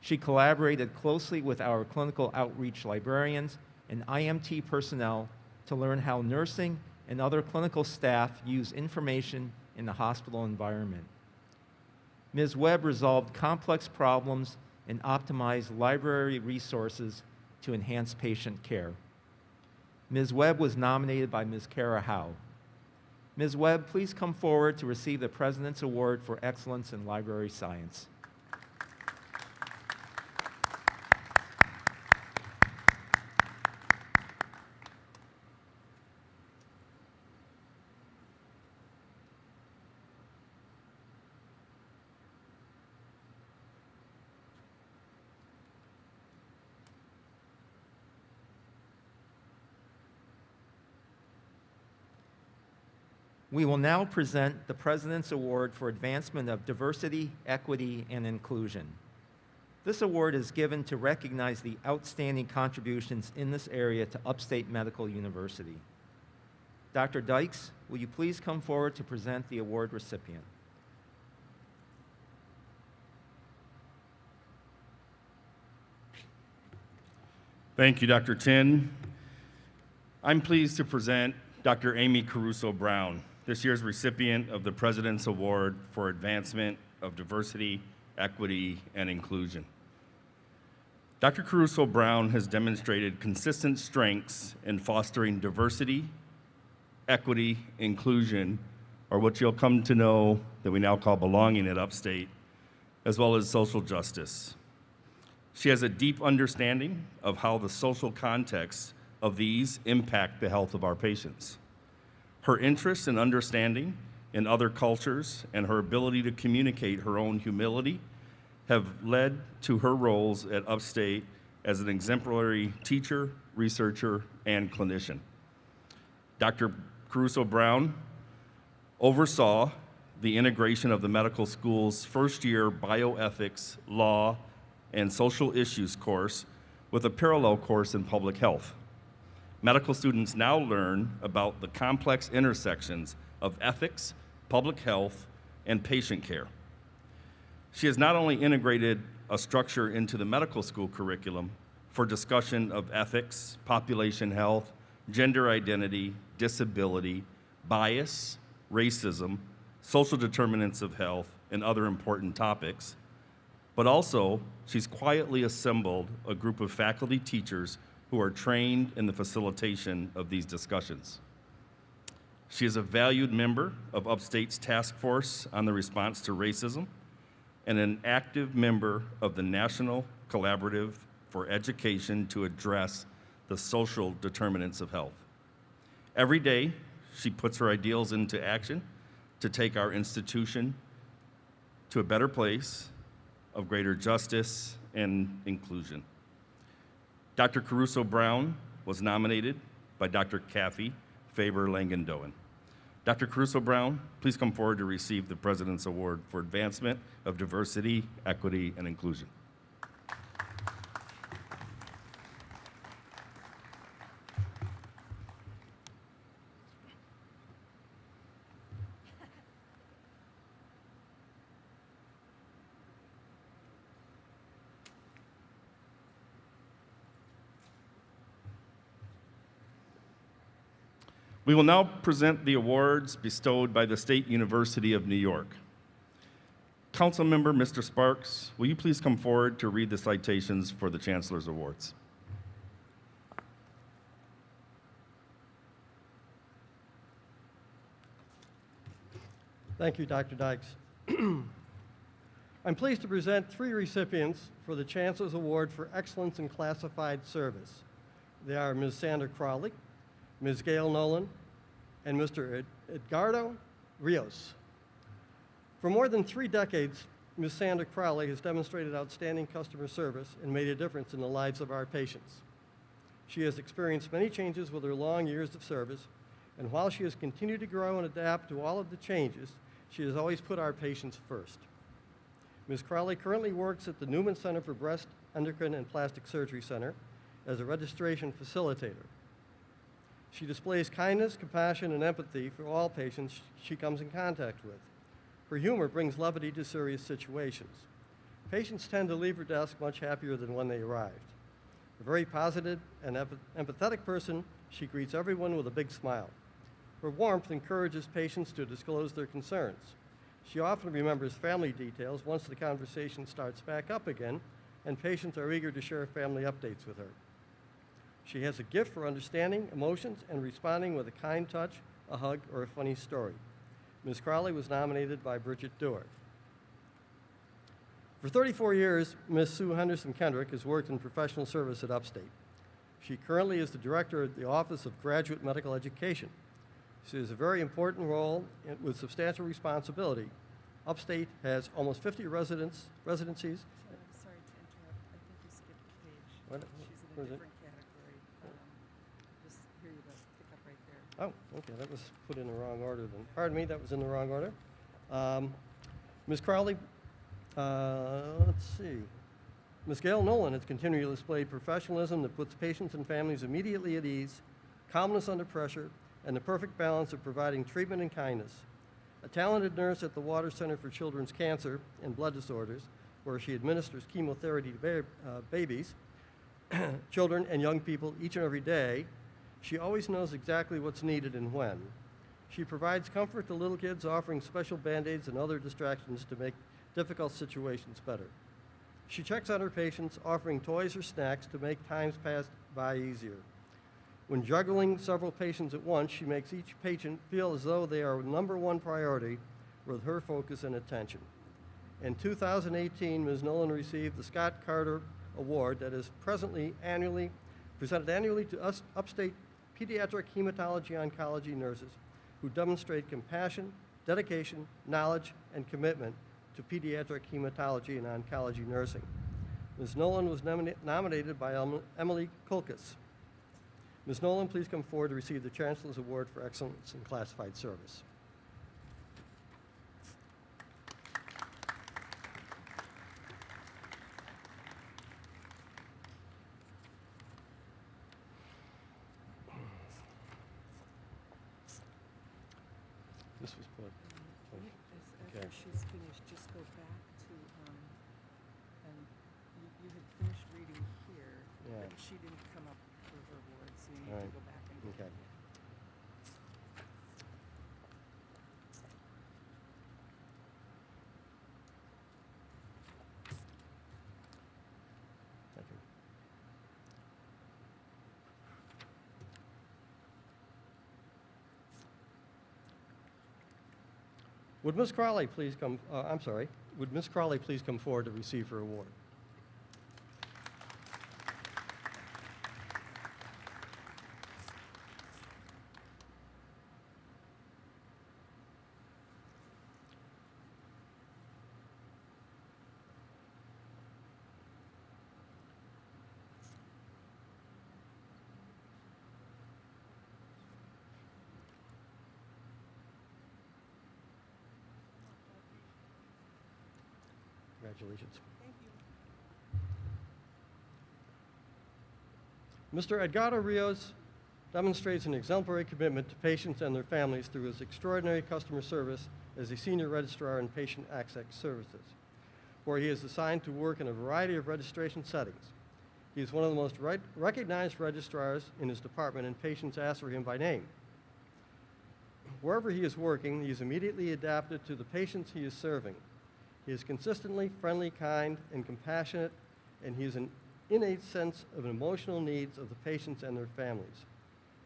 Speaker 11: She collaborated closely with our clinical outreach librarians and IMT personnel to learn how nursing and other clinical staff use information in the hospital environment. Ms. Webb resolved complex problems and optimized library resources to enhance patient care. Ms. Webb was nominated by Ms. Kara Howe. Ms. Webb, please come forward to receive the President's Award for Excellence in Library Science. We will now present the President's Award for Advancement of Diversity, Equity, and Inclusion. This award is given to recognize the outstanding contributions in this area to Upstate Medical University. Dr. Dykes, will you please come forward to present the award recipient?
Speaker 12: Thank you, Dr. Chin. I'm pleased to present Dr. Amy Caruso Brown, this year's recipient of the President's Award for Advancement of Diversity, Equity, and Inclusion. Dr. Caruso Brown has demonstrated consistent strengths in fostering diversity, equity, inclusion, or what you'll come to know that we now call belonging at Upstate, as well as social justice. She has a deep understanding of how the social contexts of these impact the health of our patients. Her interest and understanding in other cultures and her ability to communicate her own humility have led to her roles at Upstate as an exemplary teacher, researcher, and clinician. Dr. Caruso Brown oversaw the integration of the medical school's first-year bioethics, law, and social issues course with a parallel course in public health. Medical students now learn about the complex intersections of ethics, public health, and patient care. She has not only integrated a structure into the medical school curriculum for discussion of ethics, population health, gender identity, disability, bias, racism, social determinants of health, and other important topics, but also she's quietly assembled a group of faculty teachers who are trained in the facilitation of these discussions. She is a valued member of Upstate's task force on the response to racism and an active member of the National Collaborative for Education to address the social determinants of health. Every day, she puts her ideals into action to take our institution to a better place of greater justice and inclusion. Dr. Caruso Brown was nominated by Dr. Kathy Faber Langendoen. Dr. Caruso Brown, please come forward to receive the President's Award for Advancement of Diversity, Equity, and Inclusion. We will now present the awards bestowed by the State University of New York. Councilmember Mr. Sparks, will you please come forward to read the citations for the Chancellor's Awards?
Speaker 13: Thank you, Dr. Dykes. I'm pleased to present 3 recipients for the Chancellor's Award for Excellence in Classified Service. They are Ms. Sandra Crowley, Ms. Gail Nolan, and Mr. Edgardo Rios. For more than 3 decades, Ms. Sandra Crowley has demonstrated outstanding customer service and made a difference in the lives of our patients. She has experienced many changes with her long years of service, and while she has continued to grow and adapt to all of the changes, she has always put our patients first. Ms. Crowley currently works at the Newman Center for Breast, Endocrine, and Plastic Surgery Center as a registration facilitator. She displays kindness, compassion, and empathy for all patients she comes in contact with. Her humor brings levity to serious situations. Patients tend to leave her desk much happier than when they arrived. A very positive and empathetic person, she greets everyone with a big smile. Her warmth encourages patients to disclose their concerns. She often remembers family details once the conversation starts back up again, and patients are eager to share family updates with her. She has a gift for understanding emotions and responding with a kind touch, a hug, or a funny story. Ms. Crowley was nominated by Bridget Dewar. For 34 years, Ms. Sue Henderson Kendrick has worked in professional service at Upstate. She currently is the director of the Office of Graduate Medical Education. She has a very important role with substantial responsibility. Upstate has almost 50 residencies.
Speaker 1: Sorry to interrupt. I think you skipped a page.
Speaker 13: What?
Speaker 1: She's in
Speaker 13: Where
Speaker 1: a
Speaker 13: is it?
Speaker 1: different category. Just here you go. Pick up right there.
Speaker 13: Oh, okay, that was put in the wrong order then. Pardon me, that was in the wrong order. Ms. Crowley, let's see. Ms. Gail Nolan has continually displayed professionalism that puts patients and families immediately at ease, calmness under pressure, and the perfect balance of providing treatment and kindness. A talented nurse at the Water Center for Children's Cancer and Blood Disorders, where she administers chemotherapy to babies, children, and young people each and every day, she always knows exactly what's needed and when. She provides comfort to little kids, offering special Band-Aids and other distractions to make difficult situations better. She checks on her patients, offering toys or snacks to make times pass by easier. When juggling several patients at once, she makes each patient feel as though they are #1 priority with her focus and attention. In 2018, Ms. Nolan received the Scott Carter Award that is presented annually to us Upstate pediatric hematology oncology nurses who demonstrate compassion, dedication, knowledge, and commitment to pediatric hematology and oncology nursing. Ms. Nolan was nominated by Emily Kulkas. Ms. Nolan, please come forward to receive the Chancellor's Award for Excellence in Classified Service. This was put.
Speaker 1: After she's finished, just go back to, and you had finished reading here,
Speaker 13: Yeah.
Speaker 1: but she didn't come up for her award, so you need
Speaker 13: All
Speaker 1: to
Speaker 13: right.
Speaker 1: go back and
Speaker 13: Okay. Thank you. Would Ms. Crowley please come, would Ms. Crowley please come forward to receive her award? Congratulations. Mr. Edgardo Rios demonstrates an exemplary commitment to patients and their families through his extraordinary customer service as a senior registrar in patient access services, where he is assigned to work in a variety of registration settings. He is one of the most recognized registrars in his department, and patients ask for him by name. Wherever he is working, he is immediately adapted to the patients he is serving. He is consistently friendly, kind, and compassionate, and he has an innate sense of emotional needs of the patients and their families.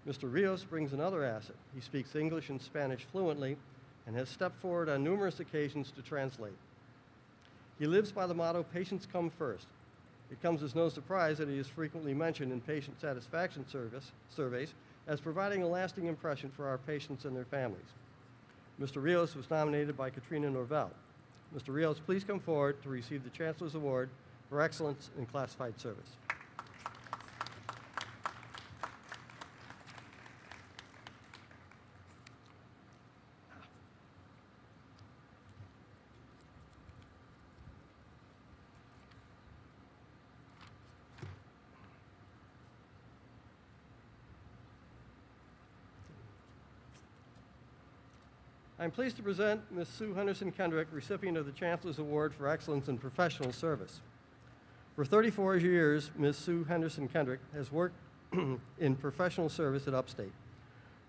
Speaker 13: Mr. Rios brings another asset. He speaks English and Spanish fluently and has stepped forward on numerous occasions to translate. He lives by the motto, patients come first. It comes as no surprise that he is frequently mentioned in patient satisfaction surveys as providing a lasting impression for our patients and their families. Mr. Rios was nominated by Katrina Norvell. Mr. Rios, please come forward to receive the Chancellor's Award for Excellence in Classified Service. I'm pleased to present Ms. Sue Henderson Kendrick, recipient of the Chancellor's Award for Excellence in Professional Service. For 34 years, Ms. Sue Henderson Kendrick has worked in professional service at Upstate.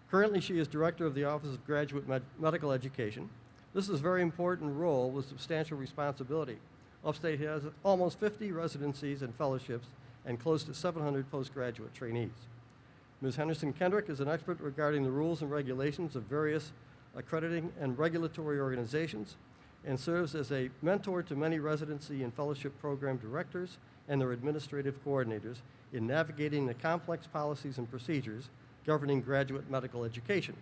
Speaker 13: Currently, she is Director of the Office of Graduate Medical Education. This is a very important role with substantial responsibility. Upstate has almost 50 residencies and fellowships and close to 700 postgraduate trainees. Ms. Henderson Kendrick is an expert regarding the rules and regulations of various accrediting and regulatory organizations, and serves as a mentor to many residency and fellowship program directors and their administrative coordinators in navigating the complex policies and procedures governing graduate medical education.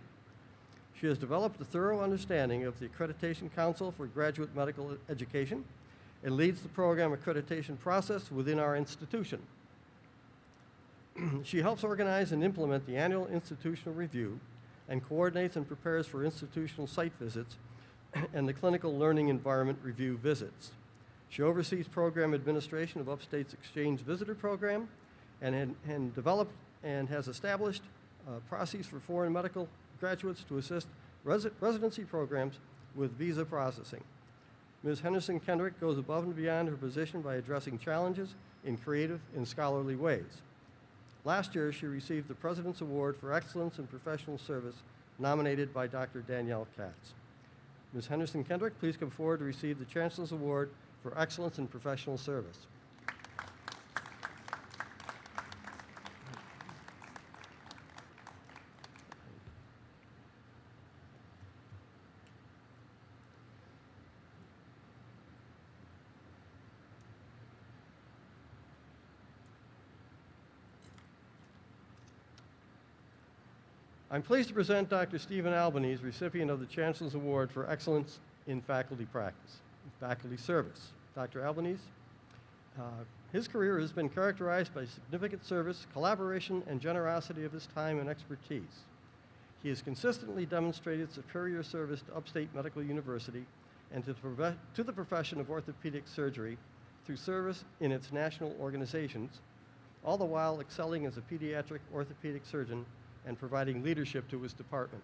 Speaker 13: She has developed a thorough understanding of the Accreditation Council for Graduate Medical Education and leads the program accreditation process within our institution. She helps organize and implement the annual institutional review and coordinates and prepares for institutional site visits and the clinical learning environment review visits. She oversees program administration of Upstate's Exchange Visitor Program and developed and has established processes for foreign medical graduates to assist residency programs with visa processing. Ms. Henderson Kendrick goes above and beyond her position by addressing challenges in creative and scholarly ways. Last year, she received the President's Award for Excellence in Professional Service, nominated by Dr. Danielle Katz. Ms. Henderson Kendrick, please come forward to receive the Chancellor's Award for Excellence in Professional Service. I'm pleased to present Dr. Stephen Albanese, recipient of the Chancellor's Award for Excellence in Faculty Practice, Faculty Service. Dr. Albanese, his career has been characterized by significant service, collaboration, and generosity of his time and expertise. He has consistently demonstrated superior service to Upstate Medical University and to the profession of orthopedic surgery through service in its national organizations, all the while excelling as a pediatric orthopedic surgeon and providing leadership to his department.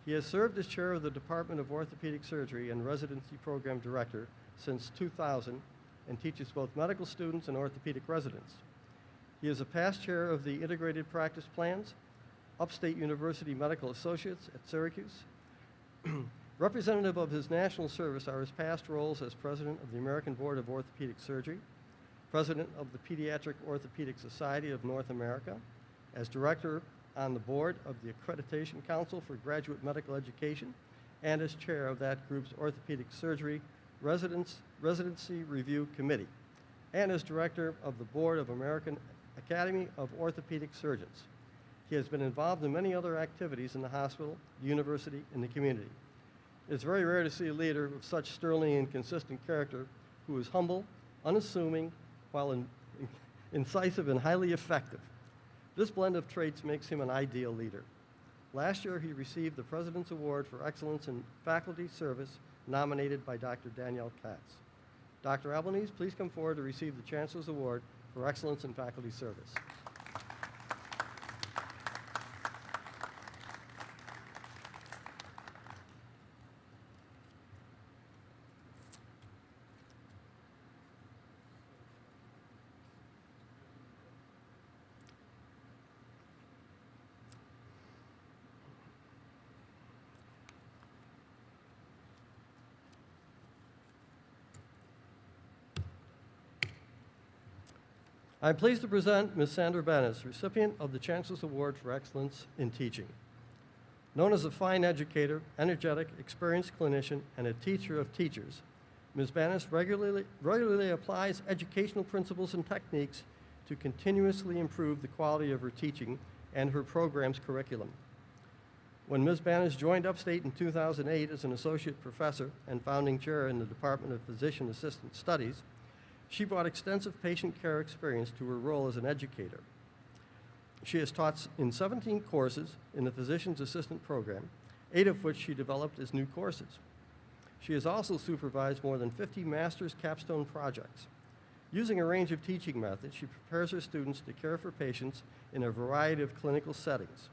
Speaker 13: He has served as chair of the Department of Orthopedic Surgery and residency program director since 2000 and teaches both medical students and orthopedic residents. He is a past chair of the Integrated Practice Plans, Upstate University Medical Associates at Syracuse. Representative of his national service are his past roles as president of the American Board of Orthopedic Surgery, president of the Pediatric Orthopedic Society of North America, as director on the board of the Accreditation Council for Graduate Medical Education, and as chair of that group's Orthopedic Surgery Residency Review Committee, and as director of the board of American Academy of Orthopedic Surgeons. He has been involved in many other activities in the hospital, the university, and the community. It's very rare to see a leader of such sterling and consistent character who is humble, unassuming, while incisive and highly effective. This blend of traits makes him an ideal leader. Last year, he received the President's Award for Excellence in Faculty Service, nominated by Dr. Danielle Katz. Dr. Albanese, please come forward to receive the Chancellor's Award for Excellence in Faculty Service. I'm pleased to present Ms. Sandra Bennis, recipient of the Chancellor's Award for Excellence in Teaching. Known as a fine educator, energetic, experienced clinician, and a teacher of teachers, Ms. Bennis regularly applies educational principles and techniques to continuously improve the quality of her teaching and her program's curriculum. When Ms. Bennis joined Upstate in 2008 as an associate professor and founding chair in the Department of Physician Assistant Studies, she brought extensive patient care experience to her role as an educator. She has taught in 17 courses in the Physician's Assistant Program, 8 of which she developed as new courses. She has also supervised more than 50 master's capstone projects. Using a range of teaching methods, she prepares her students to care for patients in a variety of clinical settings.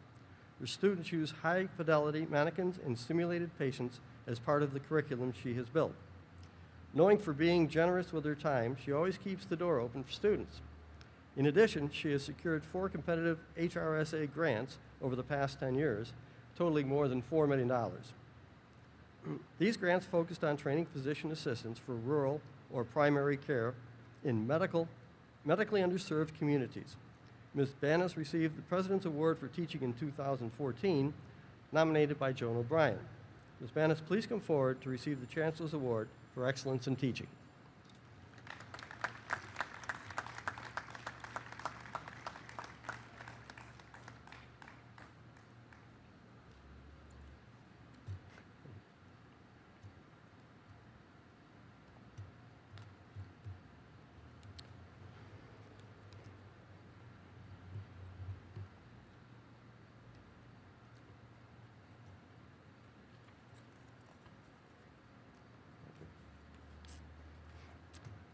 Speaker 13: Her students use high-fidelity mannequins and simulated patients as part of the curriculum she has built. Knowing for being generous with her time, she always keeps the door open for students. In addition, she has secured 4 competitive HRSA grants over the past 10 years, totaling more than $4 million. These grants focused on training physician assistants for rural or primary care in medically underserved communities. Ms. Bennis received the President's Award for Teaching in 2014, nominated by Joan O'Brien. Ms. Bennis, please come forward to receive the Chancellor's Award for Excellence in Teaching.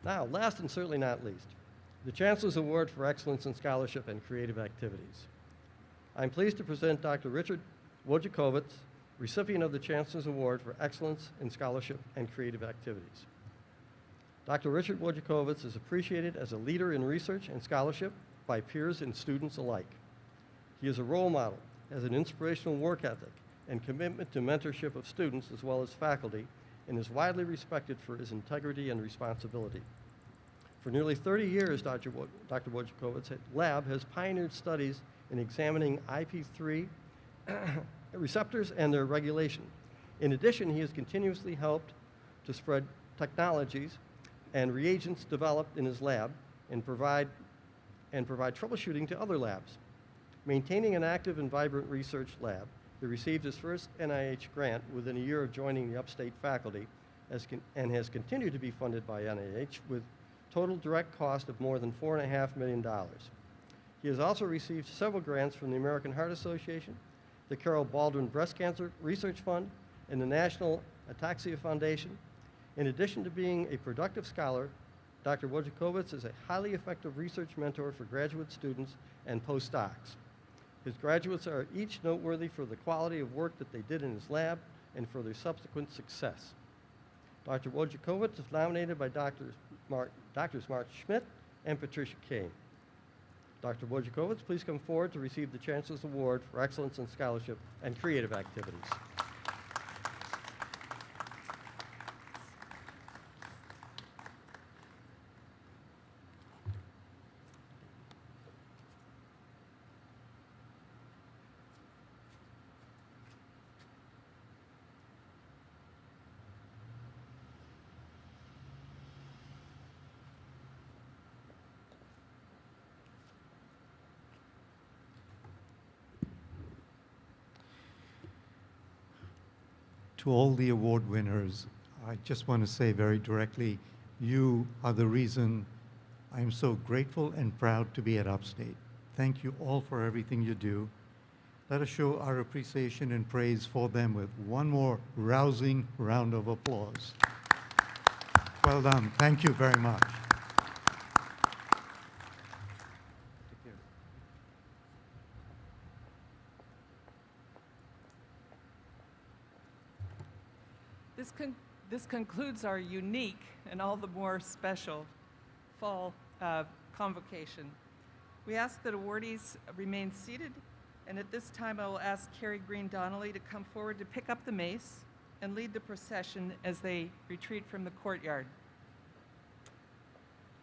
Speaker 13: Now, last and certainly not least, the Chancellor's Award for Excellence in Scholarship and Creative Activities. I'm pleased to present Dr. Richard Wojciechowicz, recipient of the Chancellor's Award for Excellence in Scholarship and Creative Activities. Dr. Richard Wojciechowicz is appreciated as a leader in research and scholarship by peers and students alike. He is a role model, has an inspirational work ethic, and commitment to mentorship of students as well as faculty, and is widely respected for his integrity and responsibility. For nearly 30 years, Dr. Wojciechowicz's lab has pioneered studies in examining IP3 receptors and their regulation. In addition, he has continuously helped to spread technologies and reagents developed in his lab and provide troubleshooting to other labs. Maintaining an active and vibrant research lab, he received his first NIH grant within a year of joining the Upstate faculty and has continued to be funded by NIH with total direct cost of more than $4.5 million. He has also received several grants from the American Heart Association, the Carol Baldwin Breast Cancer Research Fund, and the National Ataxia Foundation. In addition to being a productive scholar, Dr. Wojciechowicz is a highly effective research mentor for graduate students and postdocs. His graduates are each noteworthy for the quality of work that they did in his lab and for their subsequent success. Dr. Wojciechowicz is nominated by Drs. Mark Schmidt and Patricia Kane. Dr. Wojciechowicz, please come forward to receive the Chancellor's Award for Excellence in Scholarship and Creative Activities.
Speaker 3: To all the award winners, I just want to say very directly, you are the reason I'm so grateful and proud to be at Upstate. Thank you all for everything you do. Let us show our appreciation and praise for them with one more rousing round of applause. Well done. Thank you very much.
Speaker 1: This concludes our unique and all the more special fall convocation. We ask that awardees remain seated, and at this time I will ask Carrie Green Donnelly to come forward to pick up the mace and lead the procession as they retreat from the courtyard.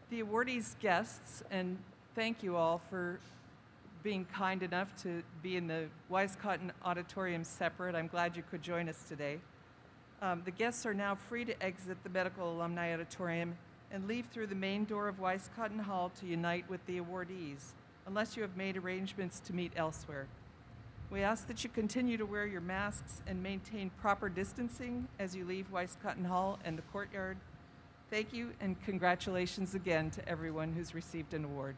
Speaker 1: The awardees' guests, and thank you all for being kind enough to be in the Wisconsin Auditorium separate. I'm glad you could join us today. The guests are now free to exit the Medical Alumni Auditorium and leave through the main door of Wisconsin Hall to unite with the awardees, unless you have made arrangements to meet elsewhere. We ask that you continue to wear your masks and maintain proper distancing as you leave Wisconsin Hall and the courtyard. Thank you, and congratulations again to everyone who's received an award.